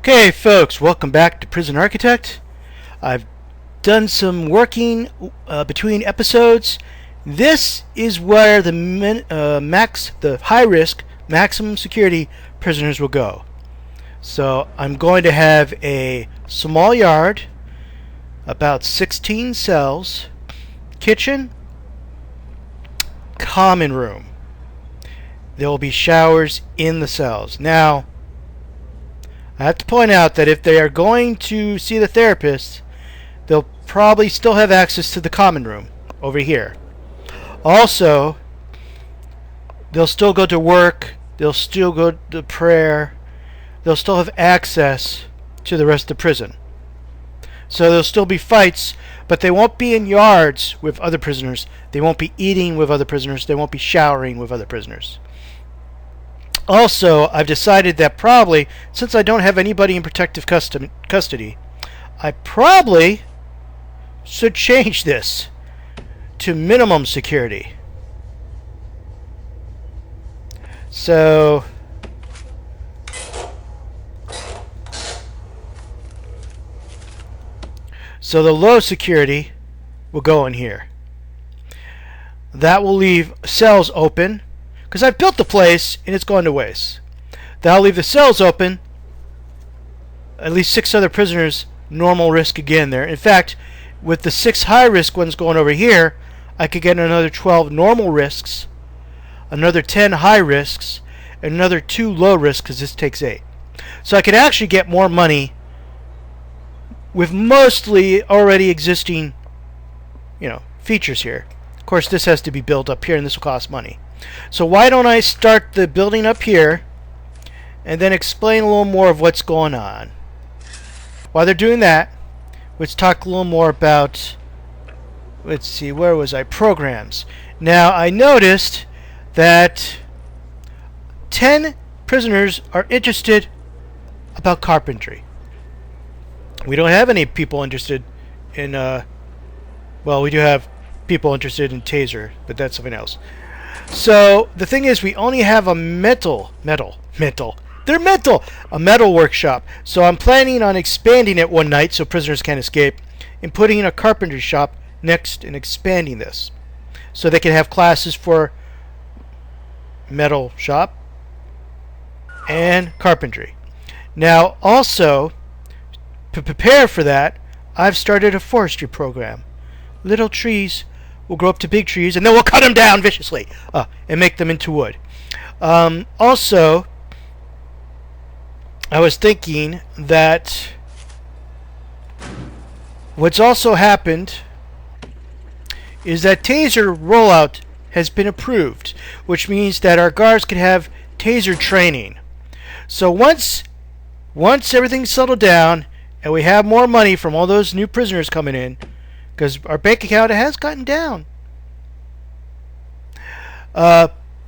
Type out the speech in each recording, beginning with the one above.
Okay, folks, welcome back to Prison Architect. I've done some working between episodes. This is where the high risk, maximum security prisoners will go. So I'm going to have a small yard, about 16 cells, kitchen, common room. There will be showers in the cells. Now, I have to point out that if they are going to see the therapist, they'll probably still have access to the common room over here. Also, they'll still go to work, they'll still go to prayer, they'll still have access to the rest of the prison. So there'll still be fights, but they won't be in yards with other prisoners, they won't be eating with other prisoners, they won't be showering with other prisoners. Also, I've decided that probably, since I don't have anybody in protective custody, I probably should change this to minimum security. So the low security will go in here. That will leave cells open, because I've built the place and it's gone to waste. That'll leave the cells open. At least 6 other prisoners, normal risk again there. In fact, with the 6 high risk ones going over here, I could get another 12 normal risks, another 10 high risks, and another 2 low risks, because this takes 8. So I could actually get more money with mostly already existing, features here. Of course, this has to be built up here, and this will cost money. So why don't I start the building up here and then explain a little more of what's going on. While they're doing that, let's talk a little more about, let's see, where was I? Programs. Now, I noticed that 10 prisoners are interested about carpentry. We don't have any people interested in, well, we do have people interested in taser, but that's something else. So the thing is, we only have a metal workshop. So I'm planning on expanding it one night so prisoners can't escape, and putting in a carpentry shop next and expanding this, so they can have classes for metal shop and carpentry. Now, also, to prepare for that, I've started a forestry program. Little trees will grow up to big trees, and then we'll cut them down viciously and make them into wood. Also, I was thinking that what's also happened is that taser rollout has been approved, which means that our guards can have taser training. So once everything's settled down and we have more money from all those new prisoners coming in, because our bank account has gotten down,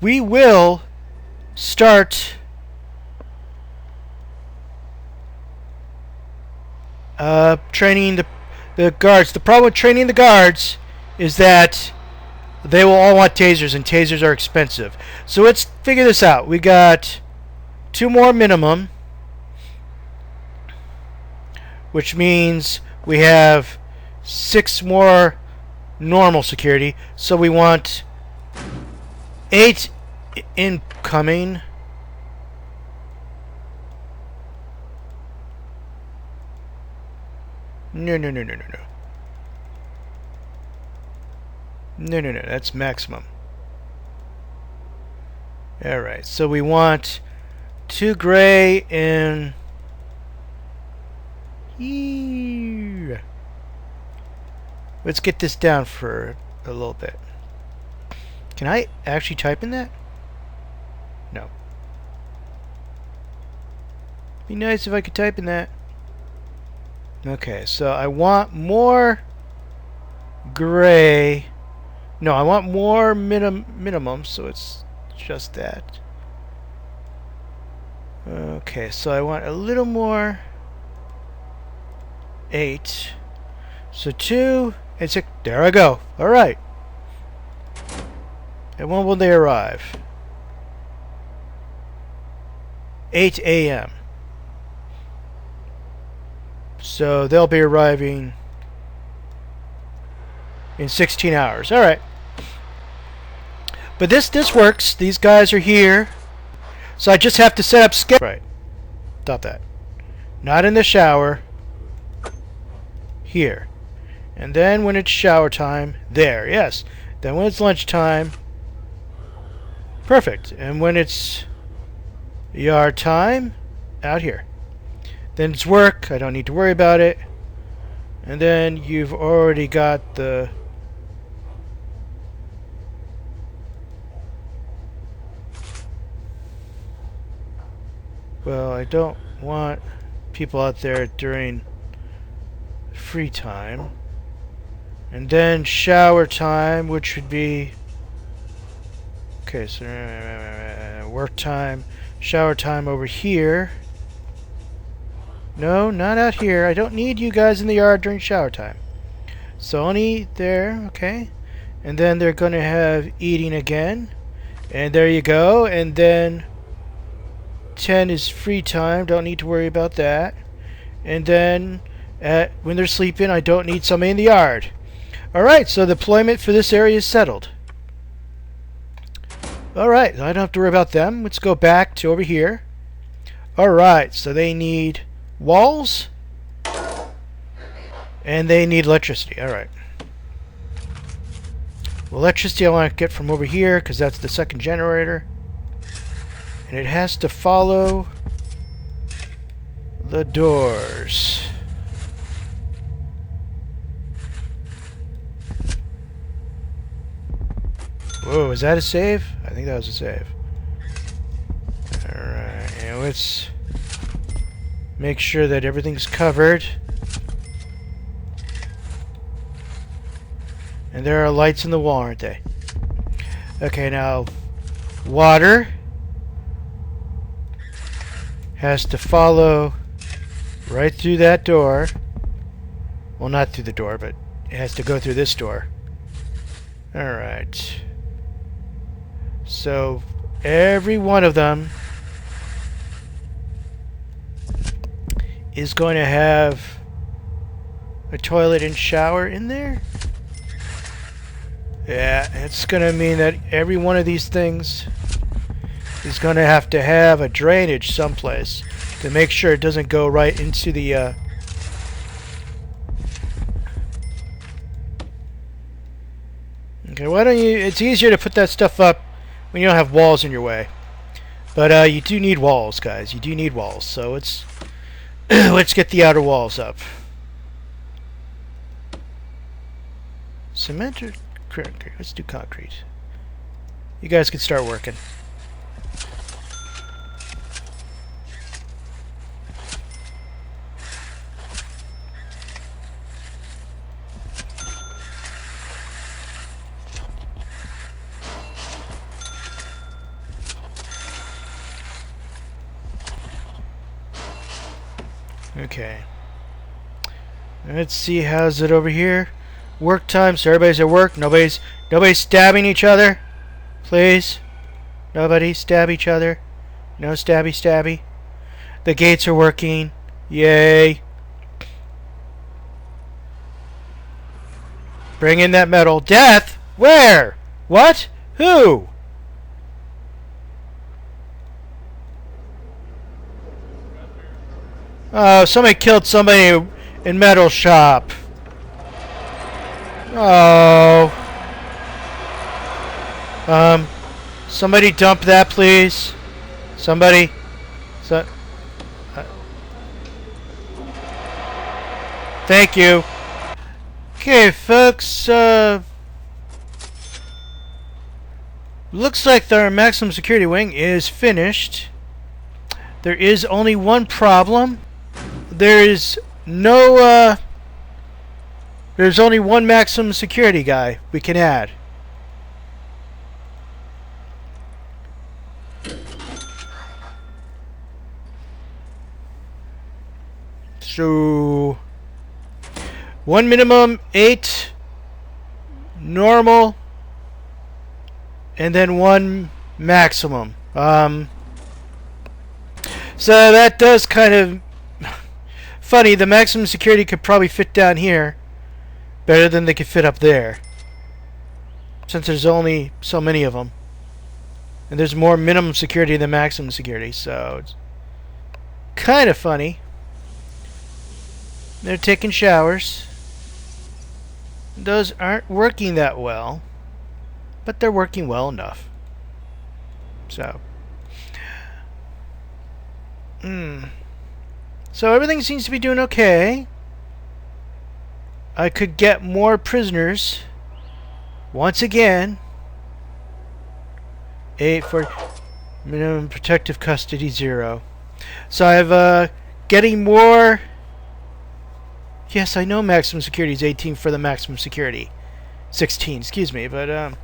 we will start training the guards. The problem with training the guards is that they will all want tasers, and tasers are expensive. So let's figure this out. We got 2 more minimum, which means we have 6 more normal security. So we want 8 incoming. No, that's maximum. Alright, so we want 2 gray and here. Let's get this down for a little bit. Can I actually type in that? No. Be nice if I could type in that. Okay, so I want more gray. No, I want more minimum, so it's just that. Okay, so I want a little more 8. So 2 and 6. There I go. Alright. And when will they arrive? 8 a.m. So they'll be arriving in 16 hours. All right. But this works. These guys are here. So I just have to set up schedule. Right. Stop that. Not in the shower. Here. And then when it's shower time, there. Yes. Then when it's lunchtime, perfect. And when it's yard time, out here. Then it's work. I don't need to worry about it. And then you've already got the... Well, I don't want people out there during free time. And then shower time, which would be... Okay, so work time, shower time over here. No, not out here. I don't need you guys in the yard during shower time. So only there, okay. And then they're going to have eating again. And there you go. And then 10 is free time. Don't need to worry about that. And then when they're sleeping, I don't need somebody in the yard. Alright, so the deployment for this area is settled. Alright, I don't have to worry about them. Let's go back to over here. Alright, so they need walls. And they need electricity. Alright. Well, electricity I want to get from over here, because that's the second generator. And it has to follow the doors. Whoa, is that a save? I think that was a save. Alright, and let's make sure that everything's covered. And there are lights in the wall, aren't they? Okay, now water has to follow right through that door. Well, not through the door, but it has to go through this door. Alright. So, every one of them is going to have a toilet and shower in there. Yeah, it's going to mean that every one of these things is going to have a drainage someplace to make sure it doesn't go right into the... Okay, why don't you... It's easier to put that stuff up when you don't have walls in your way. But you do need walls, guys. You do need walls. So let's let's get the outer walls up. Cement or concrete? Let's do concrete. You guys can start working. Okay. Let's see, how's it over here? Work time, so everybody's at work. Nobody's stabbing each other. Please. Nobody stab each other. No stabby stabby. The gates are working. Yay. Bring in that metal. Death? Where? What? Who? Oh, somebody killed somebody in metal shop. Oh. Somebody dump that, please. Somebody. Thank you. Okay, folks. Looks like our maximum security wing is finished. There is only one problem. There is no, there's only one maximum security guy we can add. So, one minimum, 8 normal, and then one maximum. So that does kind of funny, the maximum security could probably fit down here better than they could fit up there, since there's only so many of them. And there's more minimum security than maximum security, so it's kind of funny. They're taking showers. Those aren't working that well, but they're working well enough. So, so everything seems to be doing okay. I could get more prisoners. Once again, 8 for minimum protective custody 0. So I have getting more. Yes, I know maximum security is 18 for the maximum security, 16. Excuse me, but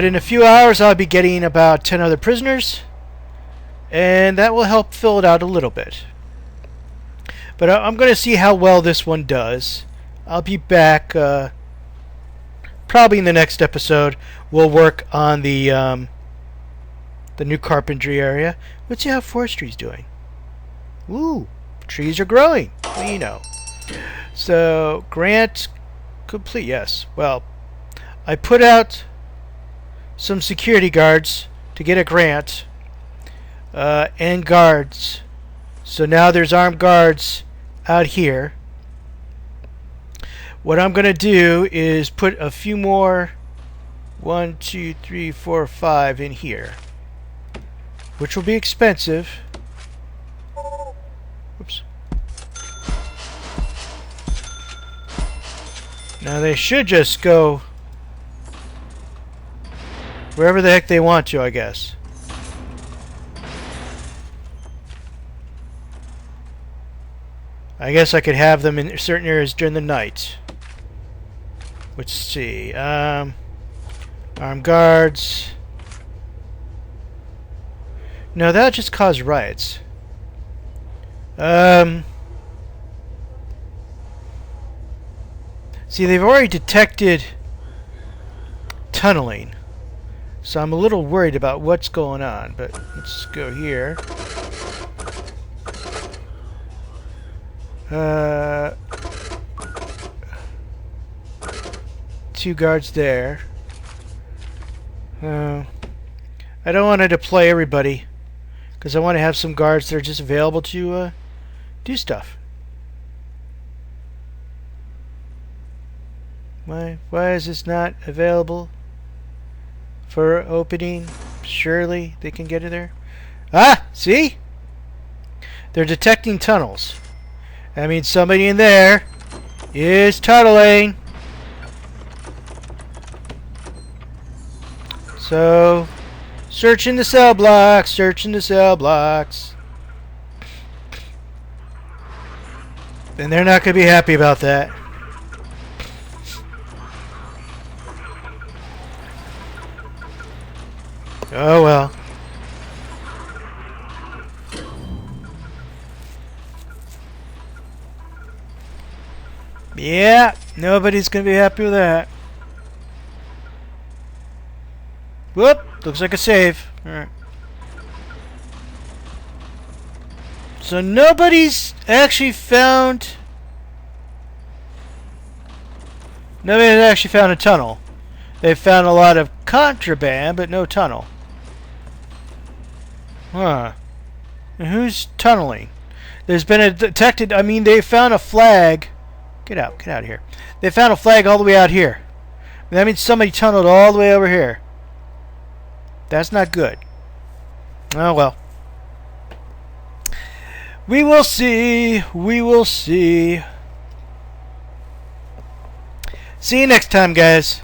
in a few hours I'll be getting about 10 other prisoners, and that will help fill it out a little bit. But I'm going to see how well this one does. I'll be back probably in the next episode. We'll work on the new carpentry area. Let's see how forestry's doing. Woo! Trees are growing. We know. So, grant complete. Yes. Well, I put out some security guards to get a grant and guards. So now there's armed guards out here. What I'm going to do is put a few more 1, 2, 3, 4, 5 in here, which will be expensive. Oops. Now they should just go wherever the heck they want to, I guess. I guess I could have them in certain areas during the night. Let's see. Armed guards. No, that'll just cause riots. See, they've already detected tunneling, so I'm a little worried about what's going on. But let's go here. Two guards there. I don't want to deploy everybody, because I want to have some guards that are just available to do stuff. Why is this not available for opening? Surely they can get it there. Ah! See? They're detecting tunnels. That means somebody in there is tunneling. So, searching the cell blocks, searching the cell blocks. And they're not going to be happy about that. Oh well. Yeah, nobody's going to be happy with that. Whoop, looks like a save. Alright. So nobody's actually found... Nobody's actually found a tunnel. They've found a lot of contraband, but no tunnel. Huh. And who's tunneling? There's been a detected... I mean, they found a flag... Get out of here. They found a flag all the way out here. That means somebody tunneled all the way over here. That's not good. Oh well. We will see. We will see. See you next time, guys.